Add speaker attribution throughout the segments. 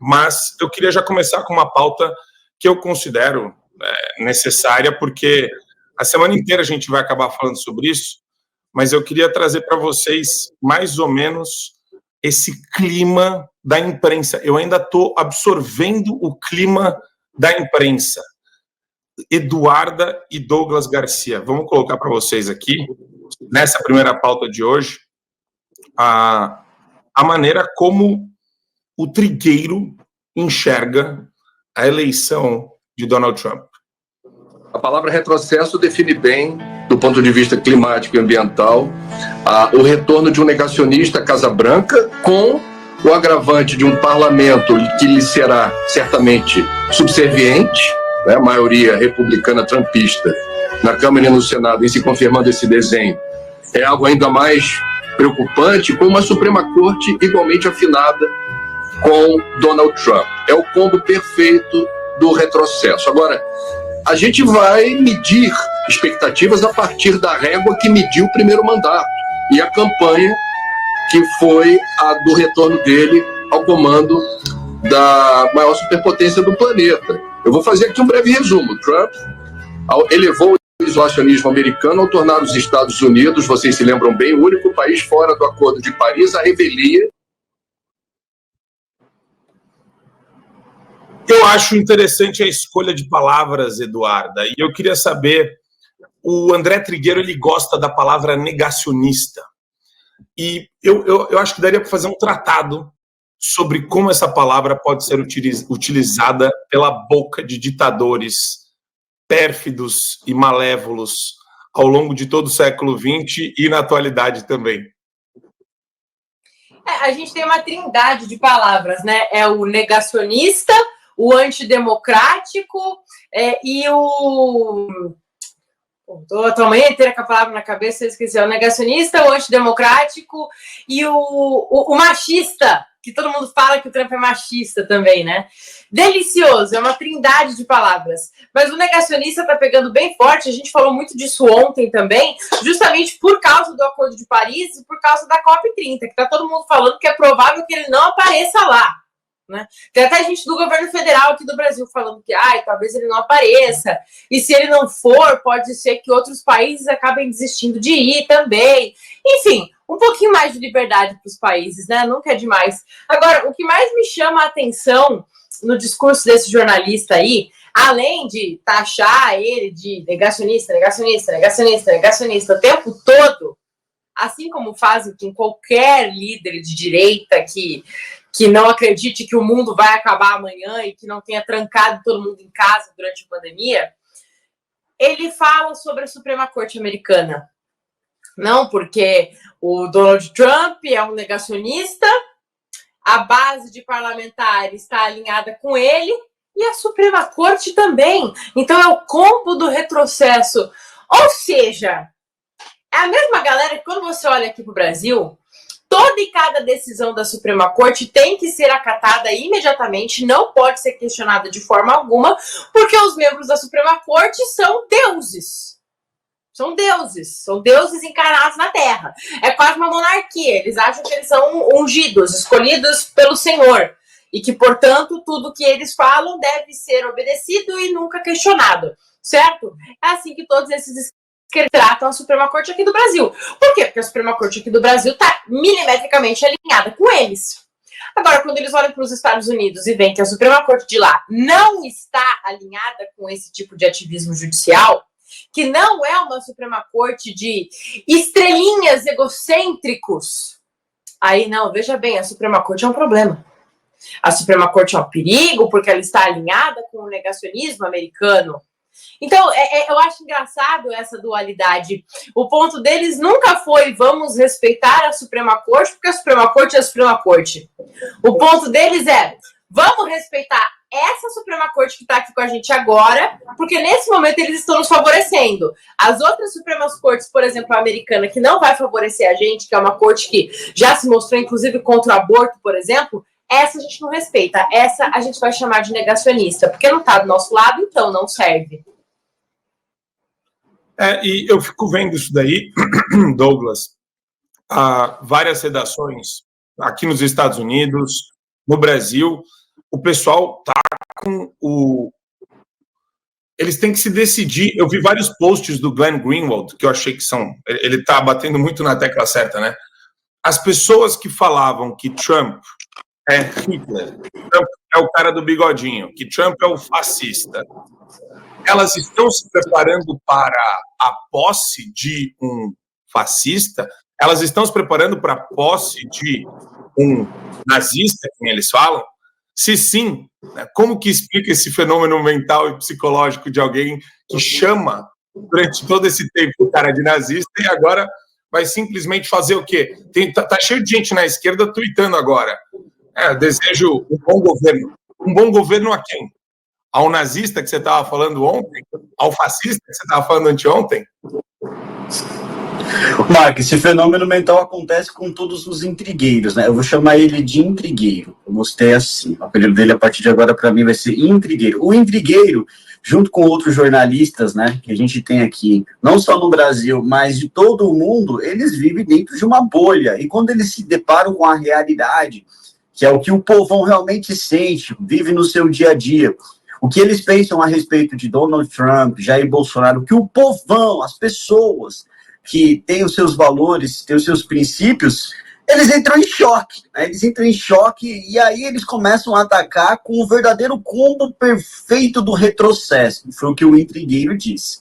Speaker 1: mas eu queria já começar com uma pauta que eu considero necessária, porque a semana inteira a gente vai acabar falando sobre isso, mas eu queria trazer para vocês mais ou menos esse clima da imprensa. Eu ainda estou absorvendo o clima da imprensa. Eduarda e Douglas Garcia. Vamos colocar para vocês aqui, nessa primeira pauta de hoje, a maneira como o trigueiro enxerga a eleição de Donald Trump.
Speaker 2: A palavra retrocesso define bem, do ponto de vista climático e ambiental, o retorno de um negacionista à Casa Branca, com o agravante de um parlamento que lhe será certamente subserviente, né, maioria republicana trumpista na Câmara e no Senado, em se confirmando esse desenho, é algo ainda mais preocupante, com uma Suprema Corte igualmente afinada com Donald Trump. É o combo perfeito do retrocesso. Agora, a gente vai medir expectativas a partir da régua que mediu o primeiro mandato e a campanha que foi a do retorno dele ao comando da maior superpotência do planeta. Eu vou fazer aqui um breve resumo. Trump elevou o isolacionismo americano ao tornar os Estados Unidos, vocês se lembram bem, o único país fora do Acordo de Paris a revelia.
Speaker 1: Eu acho interessante a escolha de palavras, Eduarda, e eu queria saber, o André Trigueiro, ele gosta da palavra negacionista, e eu acho que daria para fazer um tratado sobre como essa palavra pode ser utilizada pela boca de ditadores pérfidos e malévolos ao longo de todo o século XX e na atualidade também.
Speaker 3: A gente tem uma trindade de palavras, né? É o negacionista, o antidemocrático e o... Estou a manhã inteira com a palavra na cabeça, eu esqueci. É o negacionista, o antidemocrático e o machista, que todo mundo fala que o Trump é machista também, né? Delicioso, é uma trindade de palavras. Mas o negacionista está pegando bem forte, a gente falou muito disso ontem também, justamente por causa do Acordo de Paris e por causa da COP30, que está todo mundo falando que é provável que ele não apareça lá. Né? Tem até gente do governo federal aqui do Brasil falando que talvez ele não apareça, e se ele não for, pode ser que outros países acabem desistindo de ir também. Enfim, um pouquinho mais de liberdade para os países, né? Nunca é demais. Agora, o que mais me chama a atenção no discurso desse jornalista aí, além de taxar ele de negacionista o tempo todo, assim como fazem com qualquer líder de direita que não acredite que o mundo vai acabar amanhã e que não tenha trancado todo mundo em casa durante a pandemia, ele fala sobre a Suprema Corte americana. Não, porque o Donald Trump é um negacionista, a base de parlamentares está alinhada com ele e a Suprema Corte também. Então é o combo do retrocesso. Ou seja, é a mesma galera que quando você olha aqui para o Brasil, toda e cada decisão da Suprema Corte tem que ser acatada imediatamente, não pode ser questionada de forma alguma, porque os membros da Suprema Corte são deuses. São deuses encarnados na Terra. É quase uma monarquia, eles acham que eles são ungidos, escolhidos pelo Senhor, e que, portanto, tudo que eles falam deve ser obedecido e nunca questionado, certo? É assim que todos esses que tratam a Suprema Corte aqui do Brasil. Por quê? Porque a Suprema Corte aqui do Brasil está milimetricamente alinhada com eles. Agora, quando eles olham para os Estados Unidos e veem que a Suprema Corte de lá não está alinhada com esse tipo de ativismo judicial, que não é uma Suprema Corte de estrelinhas egocêntricos, aí não, veja bem, a Suprema Corte é um problema. A Suprema Corte é um perigo porque ela está alinhada com o negacionismo americano. Então, eu acho engraçado essa dualidade. O ponto deles nunca foi vamos respeitar a Suprema Corte, porque a Suprema Corte é a Suprema Corte. O ponto deles é vamos respeitar essa Suprema Corte que está aqui com a gente agora, porque nesse momento eles estão nos favorecendo. As outras Supremas Cortes, por exemplo, a americana, que não vai favorecer a gente, que é uma corte que já se mostrou, inclusive, contra o aborto, por exemplo, essa a gente não respeita. Essa a gente vai chamar de negacionista, porque não está do nosso lado, então não serve.
Speaker 1: E eu fico vendo isso daí, Douglas, várias redações aqui nos Estados Unidos, no Brasil, o pessoal tá com o... Eles têm que se decidir. Eu vi vários posts do Glenn Greenwald, que eu achei que são... Ele tá batendo muito na tecla certa, né? As pessoas que falavam que Trump é Hitler, Trump é o cara do bigodinho, que Trump é o fascista, elas estão se preparando para a posse de um fascista? Elas estão se preparando para a posse de um nazista, como eles falam? Se sim, como que explica esse fenômeno mental e psicológico de alguém que chama durante todo esse tempo o cara de nazista e agora vai simplesmente fazer o quê? Tá cheio de gente na esquerda tweetando agora. Desejo um bom governo. Um bom governo a quem? Ao nazista que você estava falando ontem? Ao fascista que você estava falando anteontem?
Speaker 4: Mark, esse fenômeno mental acontece com todos os intrigueiros, né? Eu vou chamar ele de intrigueiro. Eu gostei assim. O apelido dele, a partir de agora, para mim, vai ser intrigueiro. O intrigueiro, junto com outros jornalistas, né, que a gente tem aqui, não só no Brasil, mas de todo o mundo, eles vivem dentro de uma bolha. E quando eles se deparam com a realidade, que é o que o povão realmente sente, vive no seu dia a dia, o que eles pensam a respeito de Donald Trump, Jair Bolsonaro, o que o povão, as pessoas que têm os seus valores, têm os seus princípios, eles entram em choque, né? Eles entram em choque e aí eles começam a atacar com o verdadeiro combo perfeito do retrocesso, foi o que o intrigueiro disse.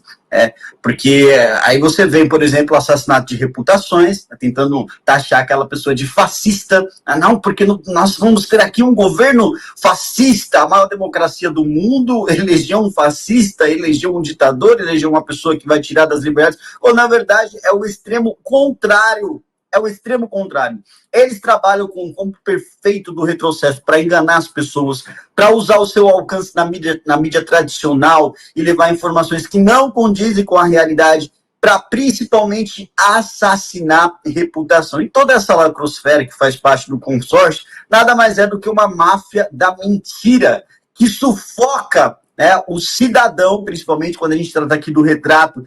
Speaker 4: Porque aí você vê, por exemplo, o assassinato de reputações, tentando taxar aquela pessoa de fascista. Não, porque nós vamos ter aqui um governo fascista, a maior democracia do mundo, elegeu um fascista, elegeu um ditador, elegeu uma pessoa que vai tirar das liberdades, ou na verdade é o extremo contrário. É o extremo contrário. Eles trabalham com um combo perfeito do retrocesso para enganar as pessoas, para usar o seu alcance na mídia tradicional e levar informações que não condizem com a realidade, para principalmente assassinar reputação. E toda essa lacrosfera que faz parte do consórcio nada mais é do que uma máfia da mentira que sufoca, né, o cidadão, principalmente quando a gente trata aqui do retrato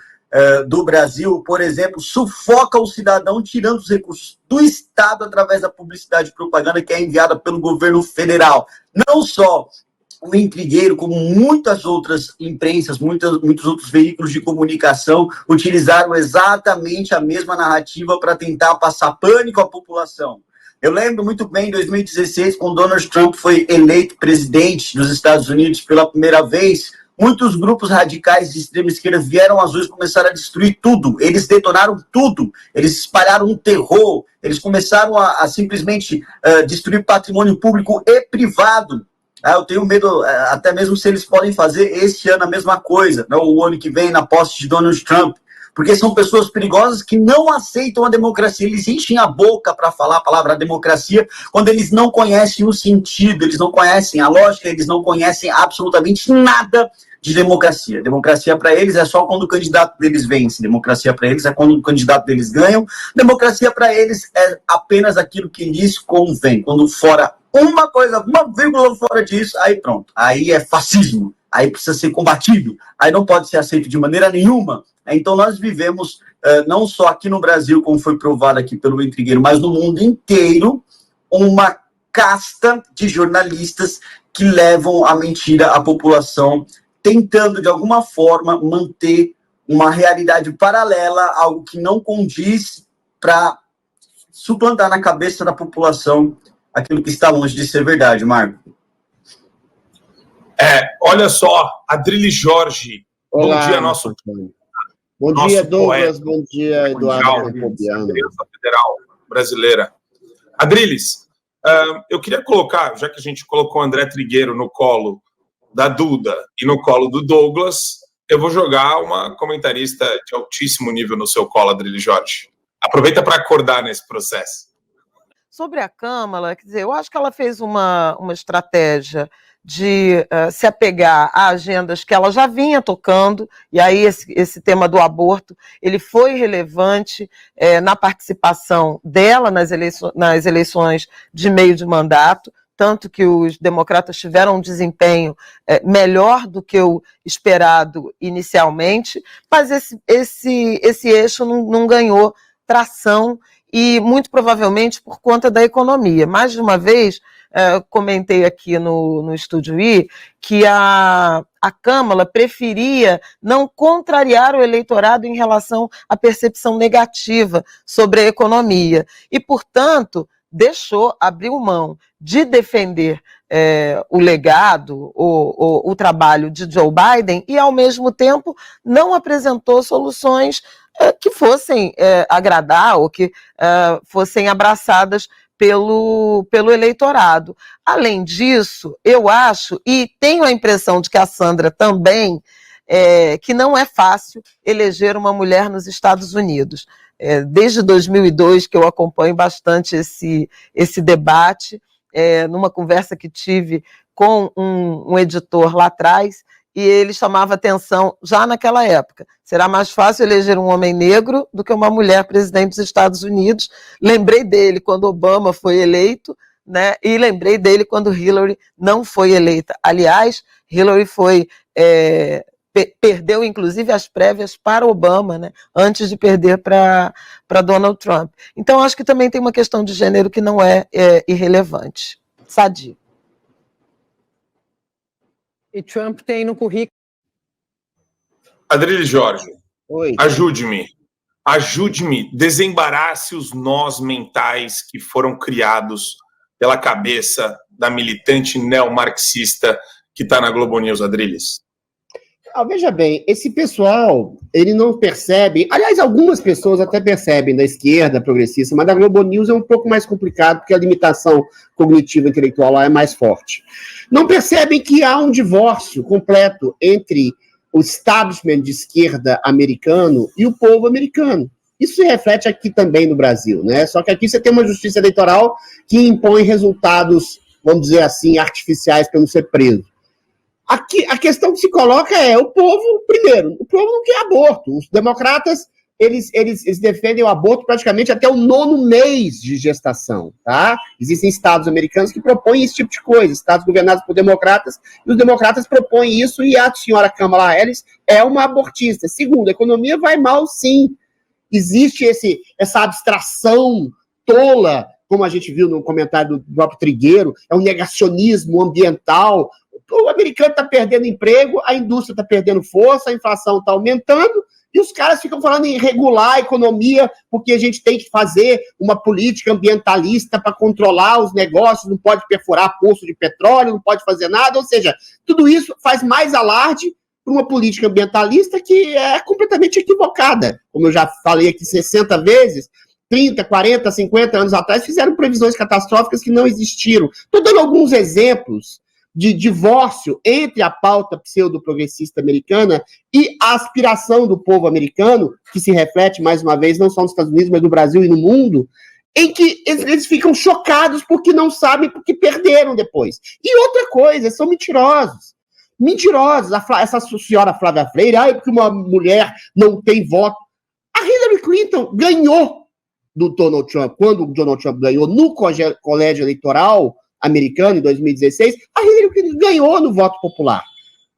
Speaker 4: do Brasil, por exemplo, sufoca o cidadão tirando os recursos do Estado através da publicidade e propaganda que é enviada pelo governo federal. Não só o intrigueiro, como muitas outras imprensas, muitos outros veículos de comunicação utilizaram exatamente a mesma narrativa para tentar passar pânico à população. Eu lembro muito bem, em 2016, quando Donald Trump foi eleito presidente dos Estados Unidos pela primeira vez, muitos grupos radicais de extrema esquerda vieram às ruas e começaram a destruir tudo. Eles detonaram tudo. Eles espalharam um terror. Eles começaram a simplesmente destruir patrimônio público e privado. Eu tenho medo, até mesmo se eles podem fazer este ano a mesma coisa, né, o ano que vem, na posse de Donald Trump. Porque são pessoas perigosas que não aceitam a democracia. Eles enchem a boca para falar a palavra democracia quando eles não conhecem o sentido, eles não conhecem a lógica, eles não conhecem absolutamente nada de democracia. Democracia para eles é só quando o candidato deles vence. Democracia para eles é quando o candidato deles ganha. Democracia para eles é apenas aquilo que lhes convém. Quando fora uma coisa, uma vírgula fora disso, aí pronto. Aí é fascismo. Aí precisa ser combatido. Aí não pode ser aceito de maneira nenhuma. Então nós vivemos, não só aqui no Brasil, como foi provado aqui pelo intrigueiro, mas no mundo inteiro, uma casta de jornalistas que levam a mentira à população, tentando de alguma forma manter uma realidade paralela, algo que não condiz, para suplantar na cabeça da população aquilo que está longe de ser verdade, Marco.
Speaker 1: Olha só, Adrilles Jorge.
Speaker 5: Olá,
Speaker 1: bom dia, nosso...
Speaker 5: Bom dia, Douglas. Bom dia, Eduardo.
Speaker 1: Federal brasileira. Adrilles, eu queria colocar, já que a gente colocou o André Trigueiro no colo da Duda e no colo do Douglas, eu vou jogar uma comentarista de altíssimo nível no seu colo, Adrilles Jorge. Aproveita para acordar nesse processo.
Speaker 6: Sobre a Câmara, quer dizer, eu acho que ela fez uma estratégia de se apegar a agendas que ela já vinha tocando, e aí esse tema do aborto, ele foi relevante na participação dela nas eleições de meio de mandato, tanto que os democratas tiveram um desempenho melhor do que o esperado inicialmente, mas esse eixo não ganhou tração e, muito provavelmente, por conta da economia. Mais de uma vez, comentei aqui no Estúdio I que a Câmara preferia não contrariar o eleitorado em relação à percepção negativa sobre a economia e, portanto, abriu mão de defender o legado, o trabalho de Joe Biden e, ao mesmo tempo, não apresentou soluções que fossem agradar ou que fossem abraçadas pelo eleitorado. Além disso, eu acho, e tenho a impressão de que a Sandra também, que não é fácil eleger uma mulher nos Estados Unidos. Desde 2002 que eu acompanho bastante esse debate, numa conversa que tive com um editor lá atrás, e ele chamava atenção já naquela época. Será mais fácil eleger um homem negro do que uma mulher presidente dos Estados Unidos. Lembrei dele quando Obama foi eleito, né? E lembrei dele quando Hillary não foi eleita. Aliás, Hillary perdeu, inclusive, as prévias para Obama, né? Antes de perder para Donald Trump. Então, acho que também tem uma questão de gênero que não é irrelevante. Sadi.
Speaker 7: E Trump tem no currículo.
Speaker 1: Adriles Jorge,
Speaker 5: Oi.
Speaker 1: Ajude-me, desembarace os nós mentais que foram criados pela cabeça da militante neomarxista que está na Globo News, Adriles.
Speaker 5: Veja bem, esse pessoal, ele não percebe, aliás, algumas pessoas até percebem da esquerda progressista, mas da Globo News é um pouco mais complicado, porque a limitação cognitiva intelectual lá é mais forte. Não percebem que há um divórcio completo entre o establishment de esquerda americano e o povo americano. Isso se reflete aqui também no Brasil, né? Só que aqui você tem uma justiça eleitoral que impõe resultados, vamos dizer assim, artificiais para não ser preso. Aqui, a questão que se coloca é o povo, primeiro, o povo não quer aborto. Os democratas, eles defendem o aborto praticamente até o 9º mês de gestação, tá? Existem estados americanos que propõem esse tipo de coisa, estados governados por democratas, e os democratas propõem isso, e a senhora Kamala Harris é uma abortista. Segundo, a economia vai mal, sim. Existe essa abstração tola, como a gente viu no comentário do próprio Trigueiro, é um negacionismo ambiental. O americano está perdendo emprego, a indústria está perdendo força, a inflação está aumentando, e os caras ficam falando em regular a economia, porque a gente tem que fazer uma política ambientalista para controlar os negócios, não pode perfurar poço de petróleo, não pode fazer nada, ou seja, tudo isso faz mais alarde para uma política ambientalista que é completamente equivocada. Como eu já falei aqui 60 vezes, 30, 40, 50 anos atrás, fizeram previsões catastróficas que não existiram. Estou dando alguns exemplos de divórcio entre a pauta pseudo-progressista americana e a aspiração do povo americano, que se reflete, mais uma vez, não só nos Estados Unidos, mas no Brasil e no mundo, em que eles ficam chocados porque não sabem, porque perderam depois. E outra coisa, são mentirosos. Mentirosos. Essa senhora Flávia Freire, porque uma mulher não tem voto. A Hillary Clinton ganhou do Donald Trump. Quando o Donald Trump ganhou no colégio eleitoral americano, em 2016, a Hillary Clinton ganhou no voto popular.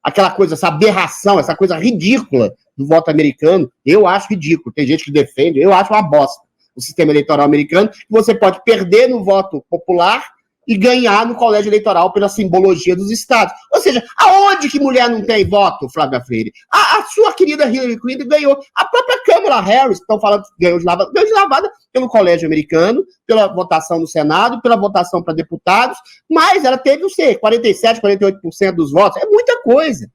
Speaker 5: Aquela coisa, essa aberração, essa coisa ridícula do voto americano, eu acho ridículo. Tem gente que defende, eu acho uma bosta o sistema eleitoral americano, que você pode perder no voto popular e ganhar no colégio eleitoral pela simbologia dos estados. Ou seja, aonde que mulher não tem voto, Flávia Freire? A sua querida Hillary Clinton ganhou. A própria Kamala Harris, estão falando que ganhou de lavada pelo colégio americano, pela votação no Senado, pela votação para deputados, mas ela teve, não sei, 47%, 48% dos votos. É muita coisa.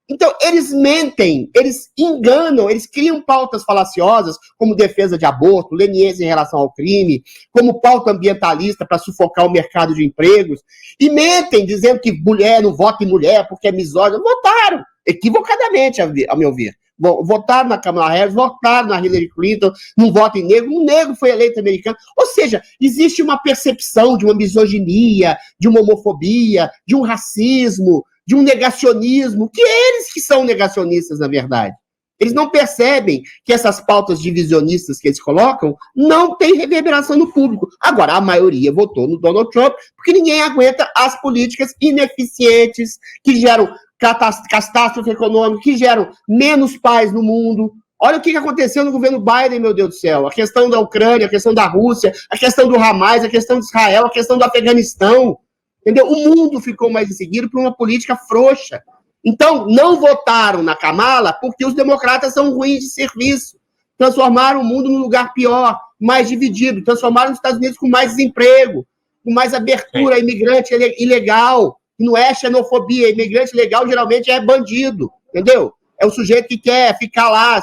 Speaker 5: Então, eles mentem, eles enganam, eles criam pautas falaciosas, como defesa de aborto, leniência em relação ao crime, como pauta ambientalista para sufocar o mercado de empregos, e mentem dizendo que mulher não vota em mulher porque é misógino. Votaram, equivocadamente, ao meu ver. Votaram na Kamala Harris, votaram na Hillary Clinton, não votam em negro, um negro foi eleito americano. Ou seja, existe uma percepção de uma misoginia, de uma homofobia, de um racismo, de um negacionismo, que é eles que são negacionistas, na verdade. Eles não percebem que essas pautas divisionistas que eles colocam não têm reverberação no público. Agora, a maioria votou no Donald Trump, porque ninguém aguenta as políticas ineficientes, que geram catástrofe econômica, que geram menos paz no mundo, Olha o que aconteceu no governo Biden, meu Deus do céu. A questão da Ucrânia, a questão da Rússia, a questão do Hamas, a questão de Israel, a questão do Afeganistão. Entendeu? O mundo ficou mais seguido por uma política frouxa. Então, não votaram na Kamala porque os democratas são ruins de serviço. Transformaram o mundo num lugar pior, mais dividido. Transformaram os Estados Unidos com mais desemprego, com mais abertura a imigrante ilegal. Não é xenofobia. Imigrante ilegal geralmente é bandido. Entendeu? É o sujeito que quer ficar lá.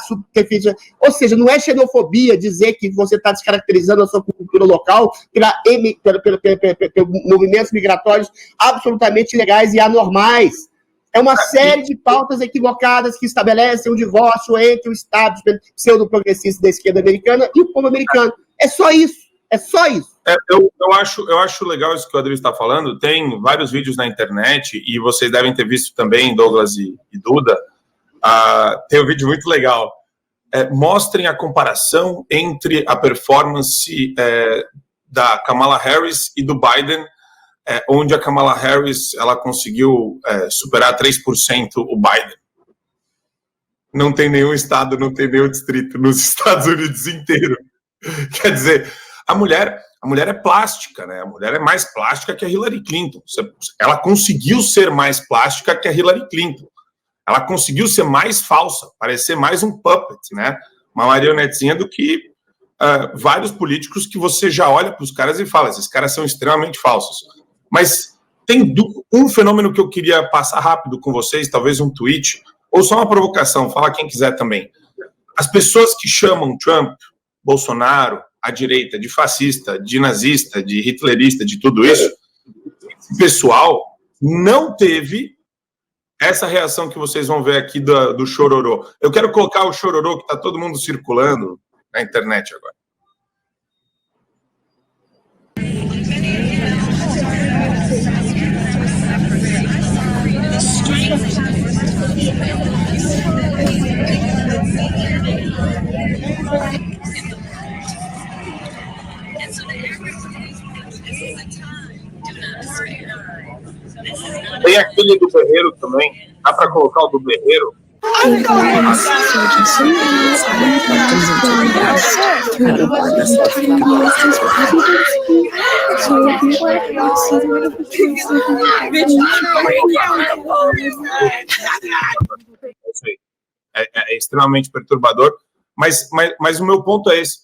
Speaker 5: Ou seja, não é xenofobia dizer que você está descaracterizando a sua cultura local pelos movimentos migratórios absolutamente ilegais e anormais. É uma série de pautas equivocadas que estabelecem um divórcio entre o Estado pseudo-progressista da esquerda americana e o povo americano. É só isso. É só isso.
Speaker 1: Eu acho legal isso que o Adriano está falando. Tem vários vídeos na internet, e vocês devem ter visto também, Douglas e Duda. Tem um vídeo muito legal. Mostrem a comparação entre a performance da Kamala Harris e do Biden, onde a Kamala Harris ela conseguiu superar 3% o Biden. Não tem nenhum estado, não tem nenhum distrito nos Estados Unidos inteiro. Quer dizer, a mulher é plástica, né? A mulher é mais plástica que a Hillary Clinton. Ela conseguiu ser mais plástica que a Hillary Clinton. Ela conseguiu ser mais falsa, parecer mais um puppet, né? Uma marionetezinha do que vários políticos que você já olha para os caras e fala, esses caras são extremamente falsos. Mas tem um fenômeno que eu queria passar rápido com vocês, talvez um tweet, ou só uma provocação, fala quem quiser também. As pessoas que chamam Trump, Bolsonaro, a direita, de fascista, de nazista, de hitlerista, de tudo isso, esse pessoal não teve essa reação que vocês vão ver aqui do chororô. Eu quero colocar o chororô que está todo mundo circulando na internet agora. Tem aquele do Berreiro também. Dá para colocar o do Berreiro? É extremamente perturbador, mas o meu ponto é esse.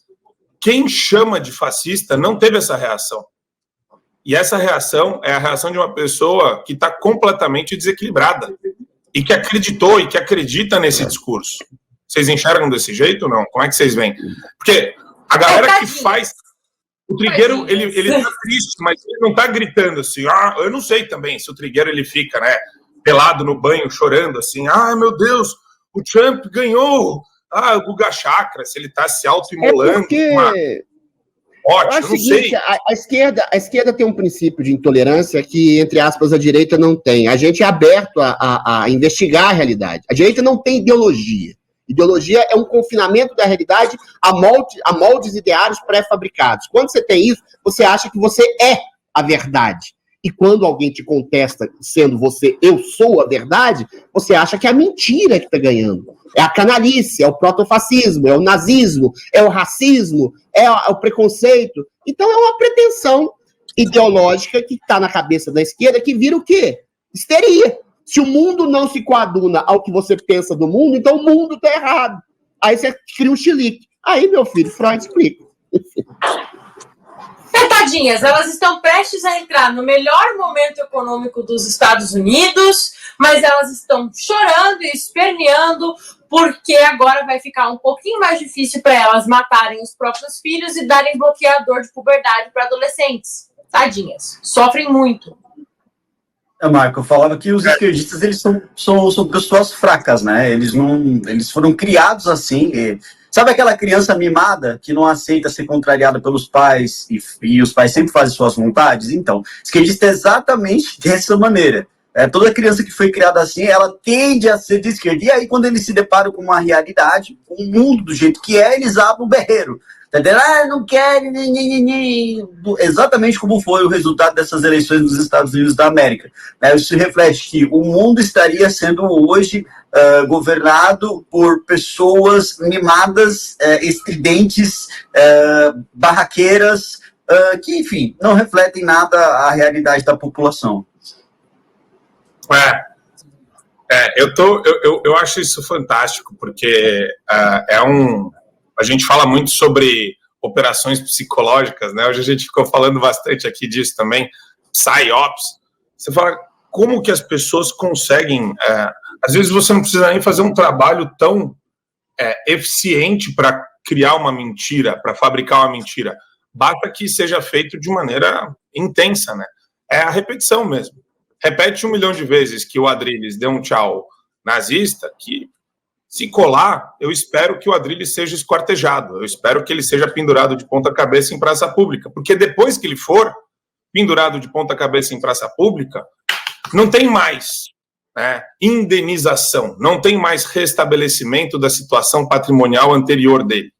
Speaker 1: Quem chama de fascista não teve essa reação. E essa reação é a reação de uma pessoa que está completamente desequilibrada e que acreditou e que acredita nesse discurso. Vocês enxergam desse jeito ou não? Como é que vocês veem? Porque a galera que faz... O Trigueiro, ele tá triste, mas ele não tá gritando assim. Eu não sei também se o Trigueiro ele fica, né, pelado no banho, chorando assim. Meu Deus, o Trump ganhou. O Guga Chakra, se ele tá se auto-imolando. Ótimo,
Speaker 5: eu acho sei. A esquerda tem um princípio de intolerância que, entre aspas, a direita não tem. A gente é aberto a investigar a realidade. A direita não tem ideologia. Ideologia é um confinamento da realidade a moldes ideários pré-fabricados. Quando você tem isso, você acha que você é a verdade. E quando alguém te contesta, sendo você, eu sou a verdade, você acha que é a mentira que está ganhando. É a canalice, é o protofascismo, é o nazismo, é o racismo, é o preconceito. Então é uma pretensão ideológica que está na cabeça da esquerda que vira o quê? Histeria. Se o mundo não se coaduna ao que você pensa do mundo, então o mundo está errado. Aí você cria um chilique. Aí, meu filho, Freud explica.
Speaker 3: Tadinhas, elas estão prestes a entrar no melhor momento econômico dos Estados Unidos, mas elas estão chorando e esperneando porque agora vai ficar um pouquinho mais difícil para elas matarem os próprios filhos e darem bloqueador de puberdade para adolescentes. Tadinhas, sofrem muito.
Speaker 4: Marco, eu falava que os esquerdistas eles são pessoas fracas, né? Eles foram criados assim. Sabe aquela criança mimada que não aceita ser contrariada pelos pais e os pais sempre fazem suas vontades? Então, esquerdista é exatamente dessa maneira. Toda criança que foi criada assim, ela tende a ser de esquerda. E aí, quando eles se deparam com uma realidade, com o mundo do jeito que é, eles abrem o berreiro. Entendeu? Não querem, exatamente como foi o resultado dessas eleições nos Estados Unidos da América. Isso reflete que o mundo estaria sendo hoje governado por pessoas mimadas, estridentes, barraqueiras, que, enfim, não refletem nada a realidade da população.
Speaker 1: Eu acho isso fantástico, porque a gente fala muito sobre operações psicológicas, né? Hoje a gente ficou falando bastante aqui disso também, PsyOps. Você fala como que as pessoas conseguem... às vezes você não precisa nem fazer um trabalho tão eficiente para criar uma mentira, para fabricar uma mentira. Basta que seja feito de maneira intensa, né? É a repetição mesmo. Repete 1 milhão de vezes que o Adrilles deu um tchau nazista, que se colar, eu espero que o Adrilles seja esquartejado, eu espero que ele seja pendurado de ponta cabeça em praça pública, porque depois que ele for pendurado de ponta cabeça em praça pública, não tem mais indenização, não tem mais restabelecimento da situação patrimonial anterior dele.